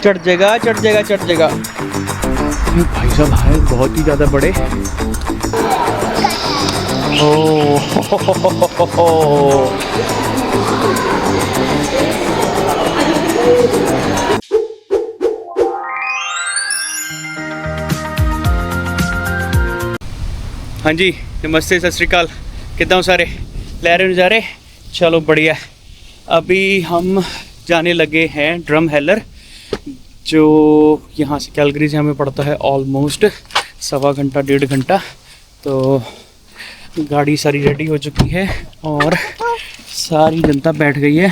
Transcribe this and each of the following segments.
चढ़ जाएगा चढ़ जाएगा चढ़ जाएगा। ये भाई साहब है बहुत ही ज़्यादा बड़े। ओह हाँ जी, नमस्ते, सत श्री अकाल। कितना हो सारे? ले रहे नज़ारे? चलो बढ़िया। अभी हम जाने लगे हैं ड्रम हेलर, जो यहाँ से कैलगरी से हमें पड़ता है ऑलमोस्ट 1.25 घंटा 1.5 घंटा। तो गाड़ी सारी रेडी हो चुकी है और सारी जनता बैठ गई है।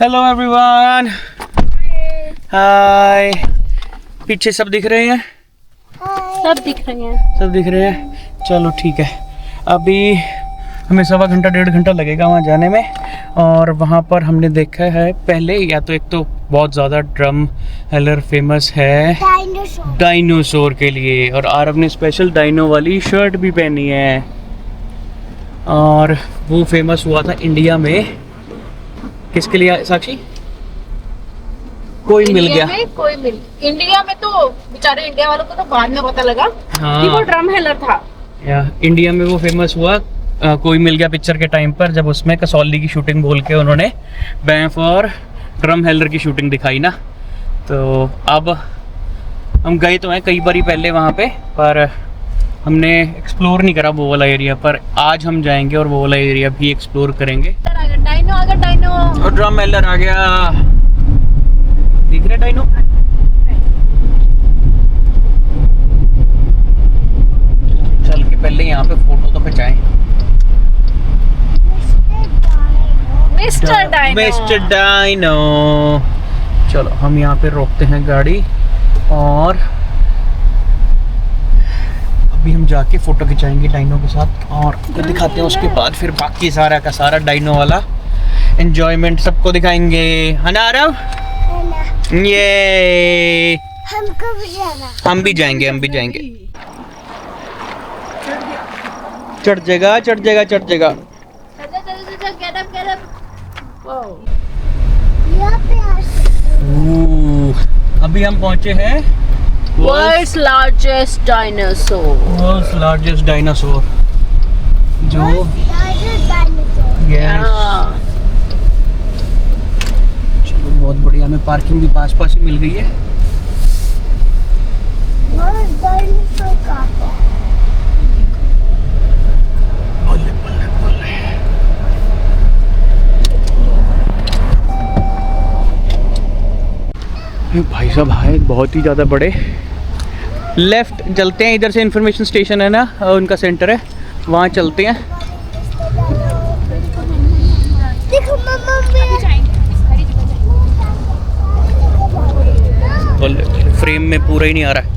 हेलो एवरीवन, हाय। पीछे सब दिख रहे हैं? सब दिख रहे हैं, सब दिख रहे हैं। चलो ठीक है, अभी हमें 1.25 घंटा 1.5 घंटा लगेगा वहाँ जाने में। और वहाँ पर हमने देखा है पहले, या तो एक तो बहुत ज़्यादा ड्रम हेलर फेमस है डायनासोर के लिए, और आरव ने स्पेशल डायनो वाली शर्ट भी पहनी है। और वो फेमस हुआ था इंडिया में, किसके लिए साक्षी? कोई मिल गया। इंडिया में तो बेचारे इंडिया वालों को तो बाद में पता लगा कि वो ड्रम हेलर था। इंडिया में वो फेमस हुआ कोई मिल गया पिक्चर के टाइम पर, जब उसमें कसौली की शूटिंग बोल के उन्होंने बैंफ और ड्रम हेलर की शूटिंग दिखाई ना। तो अब हम गए तो हैं कई बारी पहले वहाँ पे, पर हमने एक्सप्लोर नहीं करा वो वाला एरिया। पर आज हम जाएंगे और वो वाला एरिया भी एक्सप्लोर करेंगे। डायनो आ गया, डायनो। और ड्रम हेलर आ गया, दिख रहा डायनो? चल के पहले यहाँ पे फोटो तो खिंचाएं। Mister Dino, mister Dino. चलो हम यहाँ पे रोकते हैं गाड़ी और अभी हम जाके फोटो खिंचाएंगे डायनो के साथ और दिखाते हैं। उसके बाद फिर बाकी सारा का सारा डायनो वाला एंजॉयमेंट सबको दिखाएंगे, है ना आरव? ये हमको भी जाना। हम भी जाएंगे, हम भी जाएंगे। चढ़ जाएगा चढ़ जाएगा चढ़ जाएगा। Get up get up. यहाँ पे आ सकते। अभी हम पहुंचे हैं world's largest dinosaur. World's largest dinosaur, जो yes। चलो बहुत बढ़िया, हमें पार्किंग भी पास पास ही मिल गई है। बोले बोले बोले। भाई साहब है बहुत ही ज़्यादा बड़े। लेफ्ट चलते हैं, इधर से इंफॉर्मेशन स्टेशन है ना, उनका सेंटर है, वहाँ चलते हैं। देखो मम्मा फ्रेम में पूरा ही नहीं आ रहा है।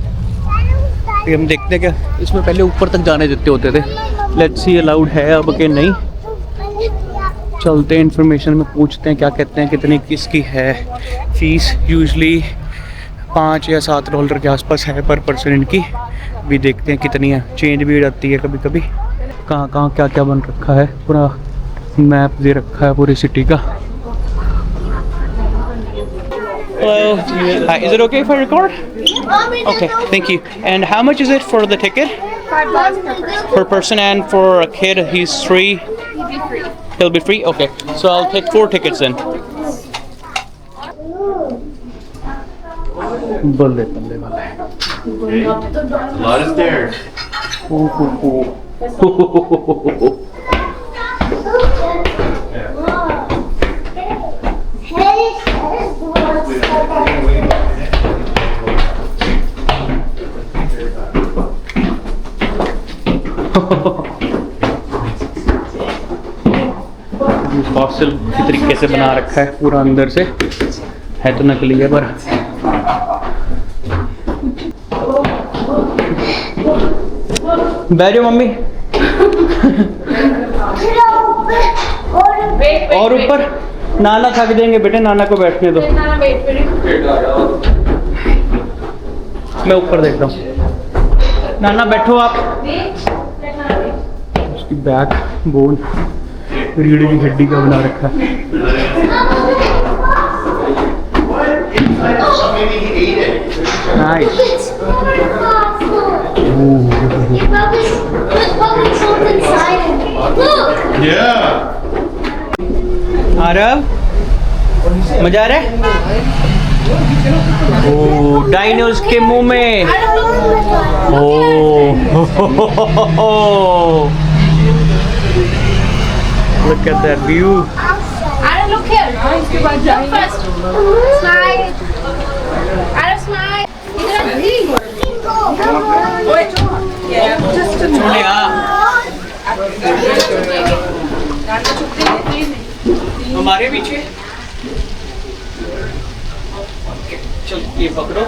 फिर हम देखते हैं क्या इसमें पहले ऊपर तक जाने देते होते थे। लेट्स सी अलाउड है अब के नहीं। चलते हैं इंफॉर्मेशन में पूछते हैं क्या कहते हैं, कितनी किसकी है फीस। यूजली $5 या $7 के आसपास है पर पर्सन इनकी। भी देखते हैं कितनी है, चेंज भी जाती है कभी कभी। कहाँ कहाँ क्या क्या बन रखा है, पूरा मैप दे रखा है पूरी सिटी का। Hello. Hi, is it okay if I record? Okay, thank you. And how much is it for the ticket? $5 Per person, and for a kid, he's 3. He'll be free. He'll be free? Okay. So I'll take 4 tickets then. Balle, balle, balle. A lot of stairs. Fossil की तरीके से बना रखा है पूरा, अंदर से है तो नकली है पर। बैठो मम्मी। और ऊपर नाना थक जाएंगे बेटे, नाना को बैठने दो। मैं ऊपर देख रहा हूँ। नाना बैठो आप। उसकी बैक बोन रीढ़ की हड्डी का बना रखा है। So maybe he ate it. Nice. There's probably something inside it. Look! Yeah. Aarav मजा आ रहा है? ओ डाइनोस के मुंह में। ओ look at that view. Adam, look here. Look first. Smile. Adam, smile. छोड़े हाँ। हमारे पीछे चल ये पकड़ो,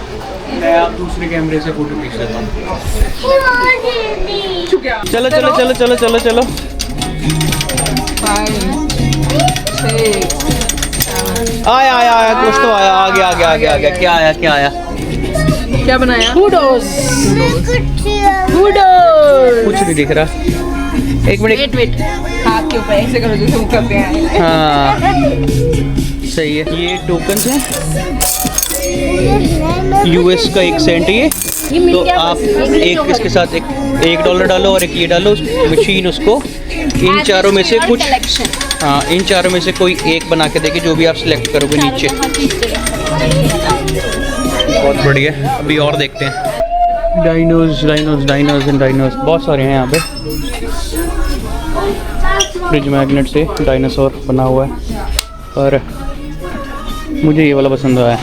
मैं आप दूसरे कैमरे से फोटो खींच लेता हूँ। चलो चलो चलो चलो चलो चलो। आया आया आया कुछ तो आया, आ गया आ गया आ गया आ गया। क्या आया क्या आया? क्या बनाया? कुछ नहीं दिख रहा। एक मिनट। वेट हाथ के ऊपर ऐसे करो जैसे ऊपर पे आए। हाँ सही है। ये टोकन्स हैं, यूएस का 1 सेंट ये। तो आप एक इसके साथ एक $1 डालो और एक ये डालो, मशीन उसको इन चारों में से कुछ, हाँ इन चारों में से कोई एक बना के देगी, जो भी आप सिलेक्ट करोगे नीचे। बहुत बढ़िया। अभी और देखते हैं। डाइनोज डाइनोज डाइनोज एंड डाइनोज बहुत सारे हैं यहाँ पे। फ्रिज मैग्नेट से डायनासोर बना हुआ है, और मुझे ये वाला पसंद आया।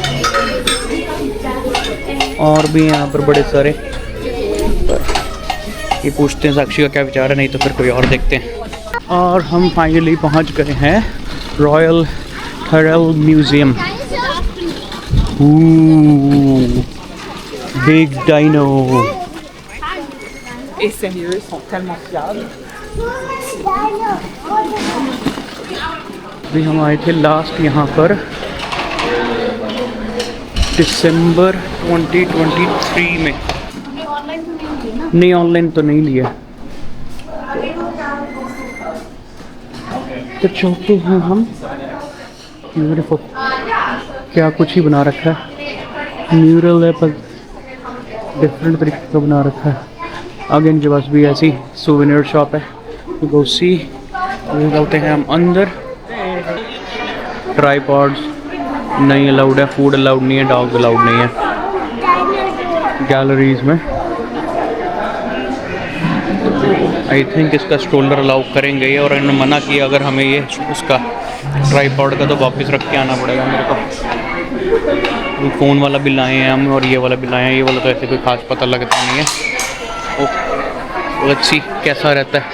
और भी यहाँ पर बड़े सारे, पर ये पूछते हैं साक्षी का क्या विचार है, नहीं तो फिर कोई और देखते हैं। और हम फाइनली पहुँच गए हैं Royal Tyrrell Museum. Big dino. Et sérieux, ils sont tellement fiables. अभी हम आए थे लास्ट यहाँ पर दिसंबर 2023 में। नहीं ऑनलाइन तो नहीं लिया। तो चलते हैं हम। ब्यूटीफुल, क्या कुछ ही बना रखा है। म्यूरल है पर डिफरेंट तरीके का बना रखा है। आगे इनके पास भी ऐसी सोवेनियर शॉप है, गो सी। चलते हैं हम अंदर। ट्राईपॉड्स नहीं अलाउड है, फूड अलाउड नहीं है, डॉग अलाउड नहीं है गैलरीज में। आई थिंक इसका स्ट्रोलर अलाउ करेंगे, और इन्होंने मना किया अगर हमें ये उसका ट्राईपॉड का तो वापस रख के आना पड़ेगा मेरे को। फ़ोन वाला भी लाए हैं हम, और ये वाला भी लाए हैं। ये वाला तो ऐसे कोई खास पता लगता नहीं है। ओह लेट्स सी कैसा रहता है।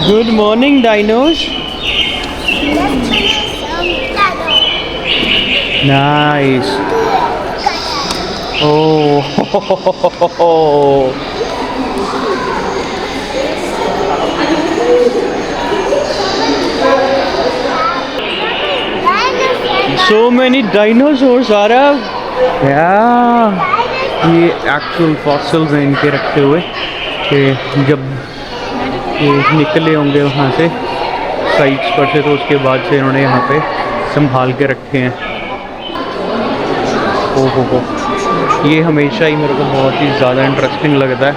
Good morning dinos. Nice. Oh so many dinosaurs Arav. Yeah, ये एक्चुअल फॉसिल्स हैं इनके रखे हुए, कि जब ये निकले होंगे वहाँ से साइट्स पर से, तो उसके बाद से इन्होंने यहाँ पे संभाल के रखे हैं। ओहो, ये हमेशा ही मेरे को बहुत ही ज़्यादा इंटरेस्टिंग लगता है।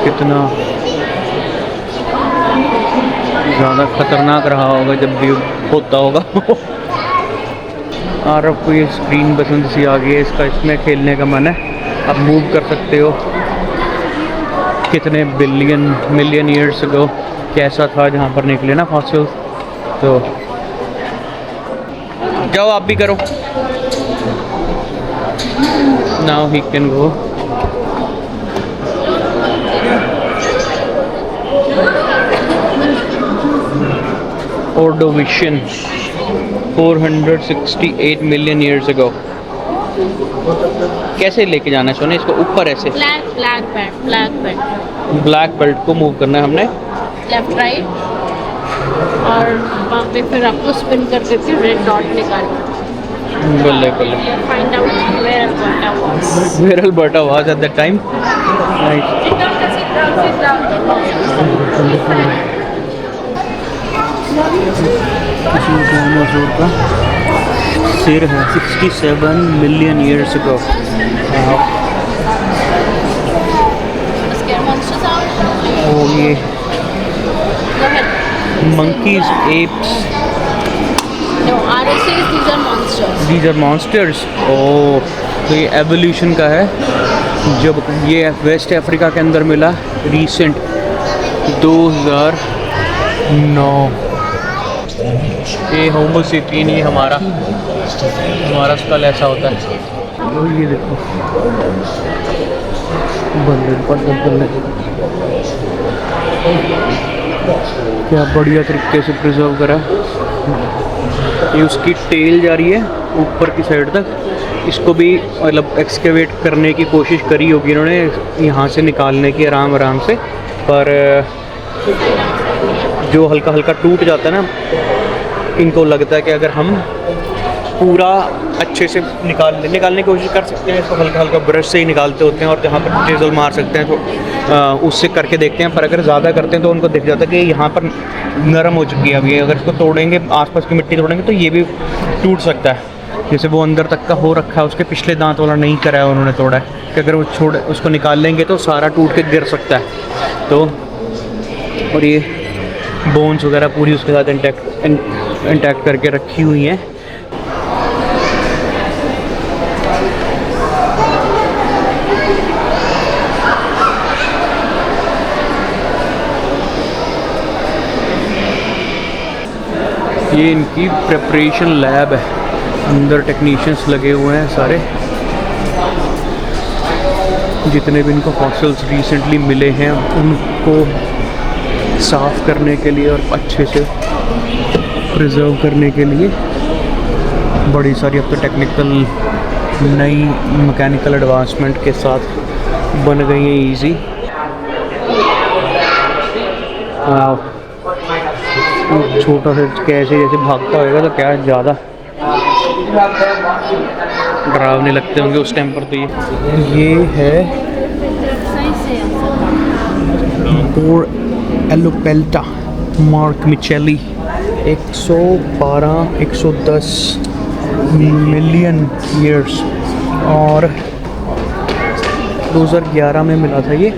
कितना ज़्यादा खतरनाक रहा होगा जब भी होता होगा। और अब कोई स्क्रीन पसंद सी आ गई है इसका, इसमें खेलने का मन है। अब मूव कर सकते हो। कितने मिलियन ईयर्स अगो कैसा था जहाँ पर निकले ना फॉसिल्स। तो जाओ आप भी करो। Now he can go. Ordovician 468 million years ago। कैसे लेके जाना है सोने इसको? ऊपर ऐसे ब्लैक बेल्ट को मूव करना है हमने। लेफ्ट राइट और वहाँ पे फिर आपको स्पिन कर करके रेड डॉट निकालना। बल्ले बल्ले। Find out where Alberta was. Where Alberta was at that time. Nice. किसी डायनासोर का सिर है 67 मिलियन ईयर्स अगो। और ये monkeys, apes, No, RSAs, these are monsters. these are monsters. ओह, तो ये एवोल्यूशन का है। जब ये वेस्ट अफ्रीका के अंदर मिला रिसेंट 2009। ये होमो सेपियन, ये हमारा स्कल ऐसा होता है। और ये देखो बल्ले बल्ले बल्ले, क्या बढ़िया तरीके से प्रिजर्व करा है। ये उसकी टेल जा रही है ऊपर की साइड तक। इसको भी मतलब एक्सकेवेट करने की कोशिश करी होगी इन्होंने, यहाँ से निकालने की आराम आराम से, पर जो हल्का हल्का टूट जाता है ना, इनको लगता है कि अगर हम पूरा अच्छे से निकालने की कोशिश कर सकते हैं, इसको हल्का हल्का ब्रश से ही निकालते होते हैं और जहाँ पर चिज़ल मार सकते हैं तो उससे करके देखते हैं। पर अगर ज़्यादा करते हैं तो उनको दिख जाता है कि यहाँ पर नरम हो चुकी है अभी, अगर इसको तोड़ेंगे, आसपास की मिट्टी तोड़ेंगे तो ये भी टूट सकता है। जैसे वो अंदर तक का हो रखा है, उसके पिछले दांत वाला नहीं करा है उन्होंने, तोड़ा है कि अगर वो उसको निकाल लेंगे तो सारा टूट के गिर सकता है। तो और ये बोन्स वगैरह पूरी उसके साथ इंटैक्ट करके रखी हुई हैं। ये इनकी प्रिपरेशन लैब है, अंदर टेक्नीशियंस लगे हुए हैं सारे। जितने भी इनको फॉसिल्स रिसेंटली मिले हैं उनको साफ़ करने के लिए और अच्छे से प्रिजर्व करने के लिए बड़ी सारी अब तो टेक्निकल नई मैकेनिकल एडवांसमेंट के साथ बन गई हैं ईजी। छोटा सा कैसे जैसे भागता होगा तो क्या ज़्यादा डरावने लगते होंगे उस टाइम पर। तो ये है और एलोपेल्टा मार्क मिचेली, 112-110 मिलियन ईयर्स, और 2011 में मिला था ये,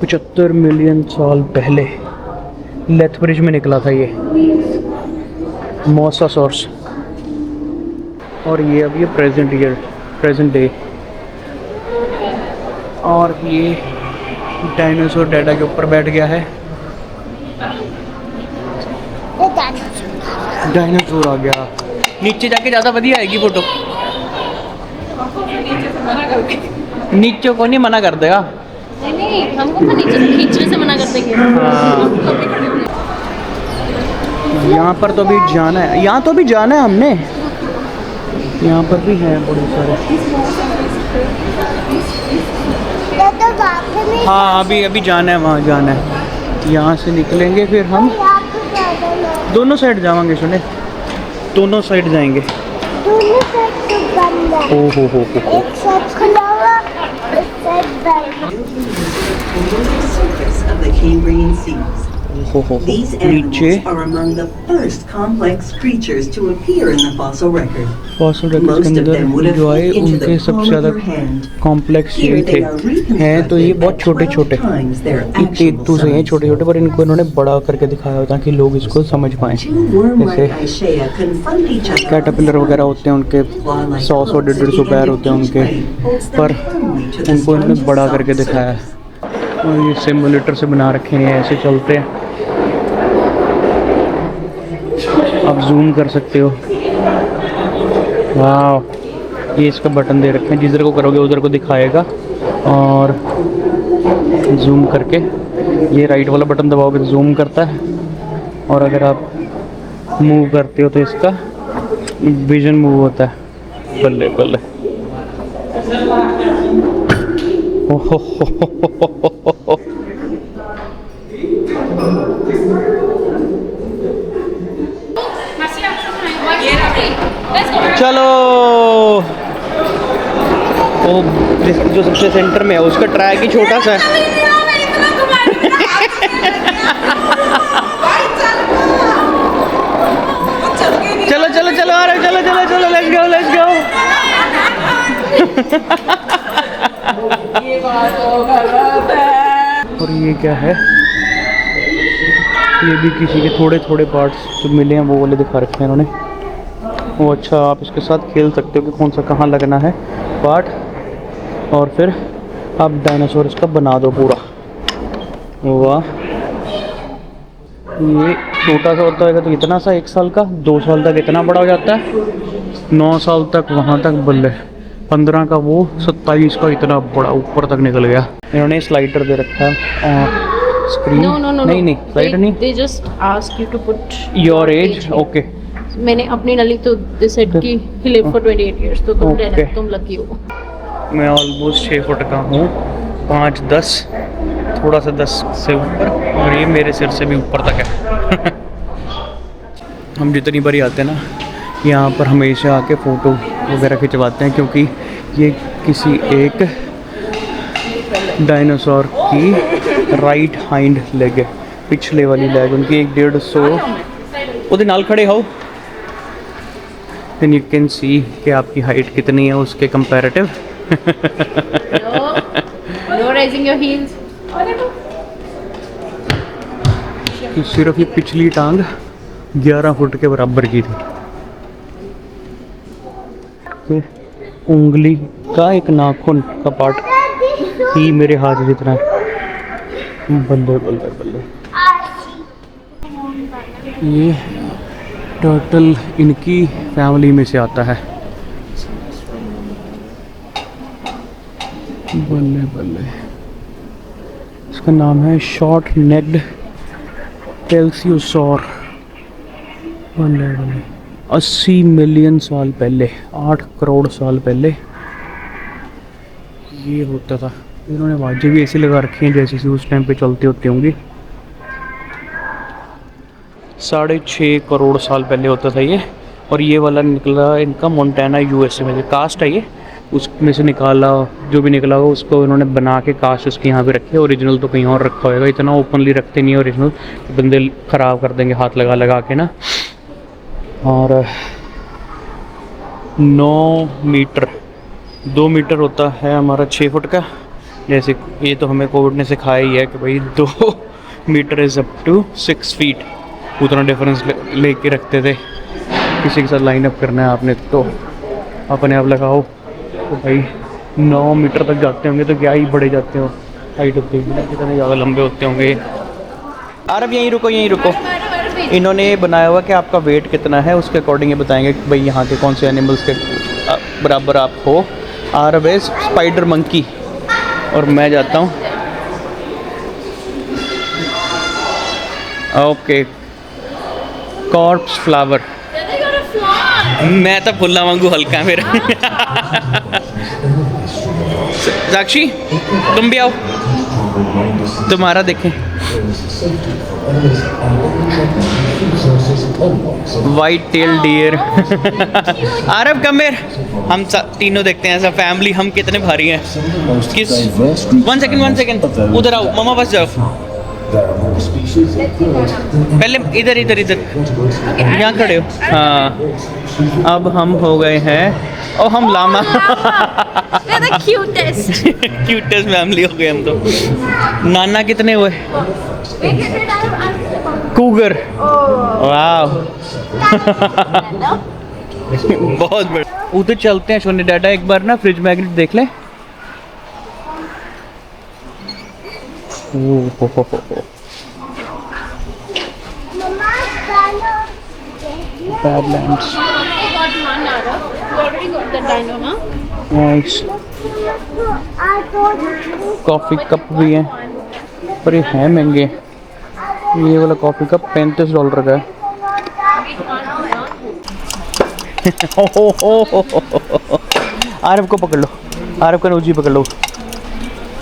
75 मिलियन साल पहले लेथब्रिज में निकला था ये मोसासॉर्स। और ये अब ये प्रेजेंट डे, और ये डायनासोर डैडा के ऊपर बैठ गया है। डायनासोर आ गया नीचे जाके, ज़्यादा बढ़िया आएगी फोटो। नीचे को नहीं मना कर देगा, नहीं, हमको तो नीचे से खींचने से मना कर देंगे। यहाँ पर तो भी जाना है, यहाँ तो भी जाना है हमने, यहाँ पर भी है बड़े सारे। हाँ अभी जाना है, वहाँ जाना है। यहाँ से निकलेंगे फिर हम दोनों साइड जाएंगे, सुने दोनों साइड जाएंगे। दोनों साइड तो बंद है। हो एक साइड खुला हुआ, एक साइड बंद। surface of the Cambrian seas. These नीचे animals are among the first complex creatures to appear in the fossil record. Fossil record के Most of them would अंदर have जो आए fit into उनके the सबसे palm ज़्यादा of your hand. Complex Here ये they थे are हैं, तो ये reconstructed बहुत at छोटे 12 छोटे times their इतने actual तो सही हैं size. छोटे छोटे, पर इनको इन्होंने बड़ा करके दिखाया होता ताकि लोग इसको समझ पाएँ। Two worm-like जैसे Achaea confront each other. Caterpillar वगैरह होते हैं उनके 100-150 पैर होते हैं उनके, पर उनको इन्होंने बड़ा करके दिखाया है। और ये सिमुलेटर से बना रखे हैं, ऐसे चलते हैं, आप जूम कर सकते हो। वाह, ये इसका बटन दे रखे हैं, जिधर को करोगे उधर को दिखाएगा, और जूम करके ये राइट वाला बटन दबाओगे तो जूम करता है, और अगर आप मूव करते हो तो इसका विजन मूव होता है। बल्ले बल्ले, चलो। वो जो सबसे सेंटर में है उसका ट्रैक ही छोटा सा है। चलो चलो चलो आ रहे, चलो चलो चलो, लेट्स गो लेट्स गो। और ये क्या है? ये भी किसी के थोड़े थोड़े पार्ट्स जो मिले हैं वो वाले दिखा रखे हैं इन्होंने। वो अच्छा, आप इसके साथ खेल सकते हो कि कौन सा कहाँ लगना है पार्ट, और फिर आप डायनासोर इसका बना दो पूरा। वाह, ये छोटा सा होता है तो इतना सा 1 साल का, 2 साल तक इतना बड़ा हो जाता है, 9 साल तक वहाँ तक बल्ले, 15 का वो, 27 का इतना बड़ा ऊपर तक निकल गया। इन्होंने स्लाइडर दे रखा है स्क्रीन। No. नहीं स्लाइडर नहीं, They just ask you to put your age. Okay, मैंने अपनी नली तो दे सेड कि he lived for 28 years, तो तुम Okay. रहना, तुम लकी हो। मैं ऑलमोस्ट 6 फुट का हूँ, 5'10", थोड़ा सा 10 से ऊपर, और ये मेरे सिर से भी ऊपर तक है। हम जितनी बारी आते हैं ना यहाँ पर हमेशा आके फ़ोटो वगैरह खिंचवाते हैं, क्योंकि ये किसी एक डायनासोर की राइट हाइंड लेग है, पिछले वाली लेग उनकी 150 उधर नाल खड़े हो, देन यू कैन सी कि आपकी हाइट कितनी है उसके comparative. No raising your heels. कि सिर्फ ये पिछली टांग 11 फुट के बराबर की थी। फिर उंगली का एक नाखून का पार्ट ही मेरे हाथ जितना है। बल्ले बल्ले बल्ले। ये टर्टल इनकी फैमिली में से आता है। बल्ले बल्ले। इसका नाम है शॉर्ट नेक्ड टेल्सियोसॉर। बल्ले बल्ले। 80 मिलियन साल पहले, 8 करोड़ साल पहले ये होता था। इन्होंने वाजें भी ऐसी लगा रखी हैं जैसे कि उस टाइम पे चलती होती होंगी। 6.5 करोड़ साल पहले होता था ये। और ये वाला निकला इनका मोंटाना यूएसए में, कास्ट है ये, उसमें से निकाला जो भी निकला हो उसको इन्होंने बना के कास्ट उसके यहाँ पे रखे। ओरिजिनल तो कहीं और रखा होगा, इतना ओपनली रखते नहीं है ओरिजिनल, बंदे ख़राब कर देंगे हाथ लगा लगा के ना। और 9 मीटर, 2 मीटर होता है हमारा 6 फुट का। जैसे ये तो हमें कोविड ने सिखाया ही है कि भाई 2 meter is up to 6 feet, उतना डिफरेंस लेके रखते थे। किसी के साथ लाइन अप करना है आपने तो अपने आप लगाओ, तो भाई 9 मीटर तक जाते होंगे तो क्या ही बड़े जाते हो, हाइट होती है कितने ज़्यादा लंबे होते होंगे। अरब यहीं रुको यहीं रुको। इन्होंने बनाया हुआ कि आपका वेट कितना है उसके अकॉर्डिंग ये बताएंगे कि भाई यहाँ के कौन से एनिमल्स के बराबर आप हो। अरब है स्पाइडर मंकी, और मैं जाता हूँ ओके कॉर्प्स फ्लावर। मैं तो फुल्ला वांगू हल्का है मेरा। साक्षी तुम भी आओ, तुम्हारा देखें। White tell dear. आरब कमेर, हम तीनों देखते हैं ऐसा फैमिली, हम कितने भारी हैं। किस 1 सेकेंड उधर आओ मामा, बस जाओ पहले, इधर इधर इधर यहाँ खड़े हो। हाँ अब हम हो गए हैं और हम लामा। क्यूटेस्ट फैमिली हो गए हम तो। नाना कितने हुए? कूगर। वाह बहुत बड़ा। उधर चलते हैं सोने डाटा, एक बार ना फ्रिज मैग्नेट देख लें। Badlands. Nice. कॉफ़ी कप भी हैं पर ये हैं महंगे। ये वाला कॉफ़ी कप $35 का है। आरब को पकड़ लो, आरब का नौजी पकड़ लो।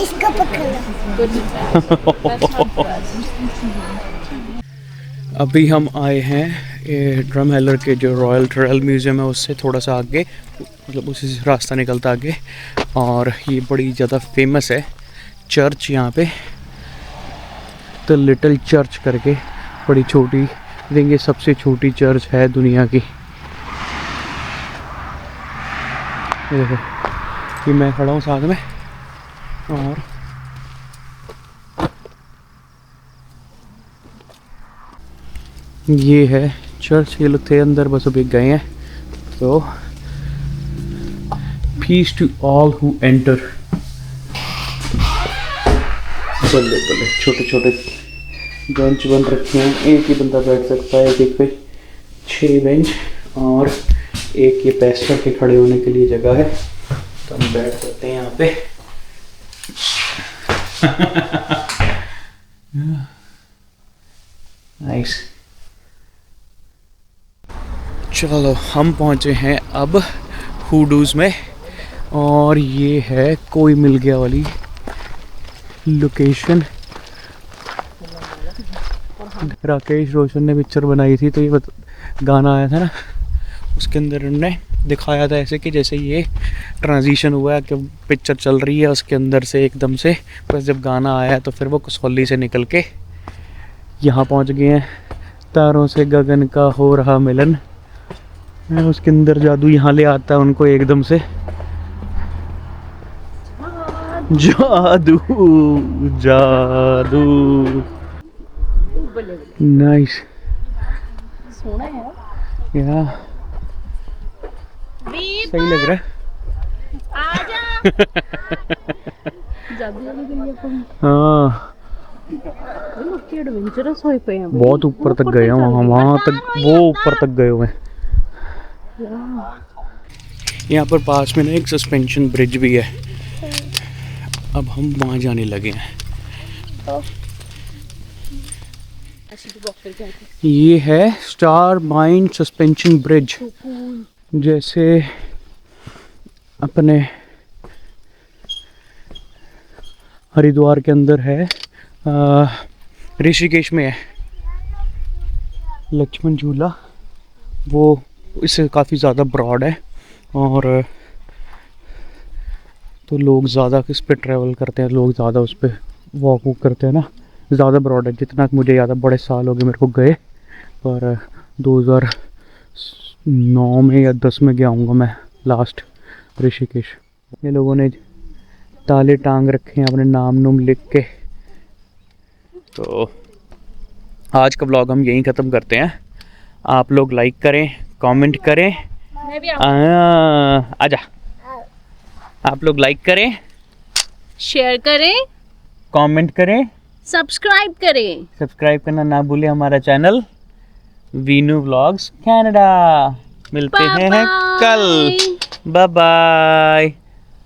इसको पकड़ लो। अभी हम आए हैं ये ड्रम हेलर के जो रॉयल ट्रेल म्यूज़ियम है उससे थोड़ा सा आगे, मतलब उसी से रास्ता निकलता आगे। और ये बड़ी ज़्यादा फेमस है चर्च यहाँ पे, द लिटिल चर्च करके, बड़ी छोटी, आई थिंक ये सबसे छोटी चर्च है दुनिया की। ये देखो, ये मैं खड़ा हूँ साथ में, और ये है चर्च। ये लोग थे अंदर, बस अभी गए हैं। तो peace to all who enter. बल्ले बल्ले, छोटे छोटे बेंच बन रखे हैं, एक ही बंदा बैठ सकता है, एक पे 6 बेंच, और एक ये पैस्टर के खड़े होने के लिए जगह है, तो हम बैठ सकते हैं यहाँ पे। नाइस। चलो हम पहुँचे हैं अब हुडूज़ में, और ये है कोई मिल गया वाली लोकेशन। राकेश रोशन ने पिक्चर बनाई थी, तो ये गाना आया था ना, उसके अंदर उन्होंने दिखाया था ऐसे कि जैसे ये ट्रांजिशन हुआ है कि पिक्चर चल रही है उसके अंदर से एकदम से, बस जब गाना आया तो फिर वो कसौली से निकल के यहाँ पहुँच गए हैं। तारों से गगन का हो रहा मिलन, उसके अंदर जादू यहाँ ले आता है उनको एकदम से। जादू जादू। नाइस, सोना है या सही लग रहा है। आजा। हाँ, एडवेंचरस होए पे हैं, बहुत ऊपर तक गए हैं, वहाँ तक, वो ऊपर तक गए हुए हैं। यहाँ पर पास में ना एक सस्पेंशन ब्रिज भी है, अब हम वहाँ जाने लगे हैं। ये है स्टार माइन सस्पेंशन ब्रिज, जैसे अपने हरिद्वार के अंदर है, ऋषिकेश में है लक्ष्मण झूला, वो इससे काफ़ी ज़्यादा ब्रॉड है, और तो लोग ज़्यादा इस पे ट्रैवल करते हैं, लोग ज़्यादा उस पर वॉक करते हैं ना, ज़्यादा ब्रॉड है। जितना मुझे याद है, बड़े साल हो गए मेरे को गए, पर 2009 में या 10 में गया हूँगा मैं लास्ट ऋषिकेश। ये लोगों ने ताले टांग रखे हैं अपने नाम नूम लिख के। तो आज का व्लॉग हम यहीं ख़त्म करते हैं। आप लोग लाइक करें, कमेंट करें, आजा, आप लोग लाइक करें, शेयर करें, कमेंट करें, सब्सक्राइब करें। सब्सक्राइब करना ना भूलें हमारा चैनल वीनू व्लॉग्स कनाडा। मिलते हैं कल, बाय बाय।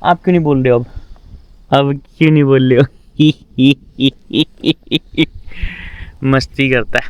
आप क्यों नहीं बोल रहे हो अब क्यों नहीं बोल रहे हो? मस्ती करता है।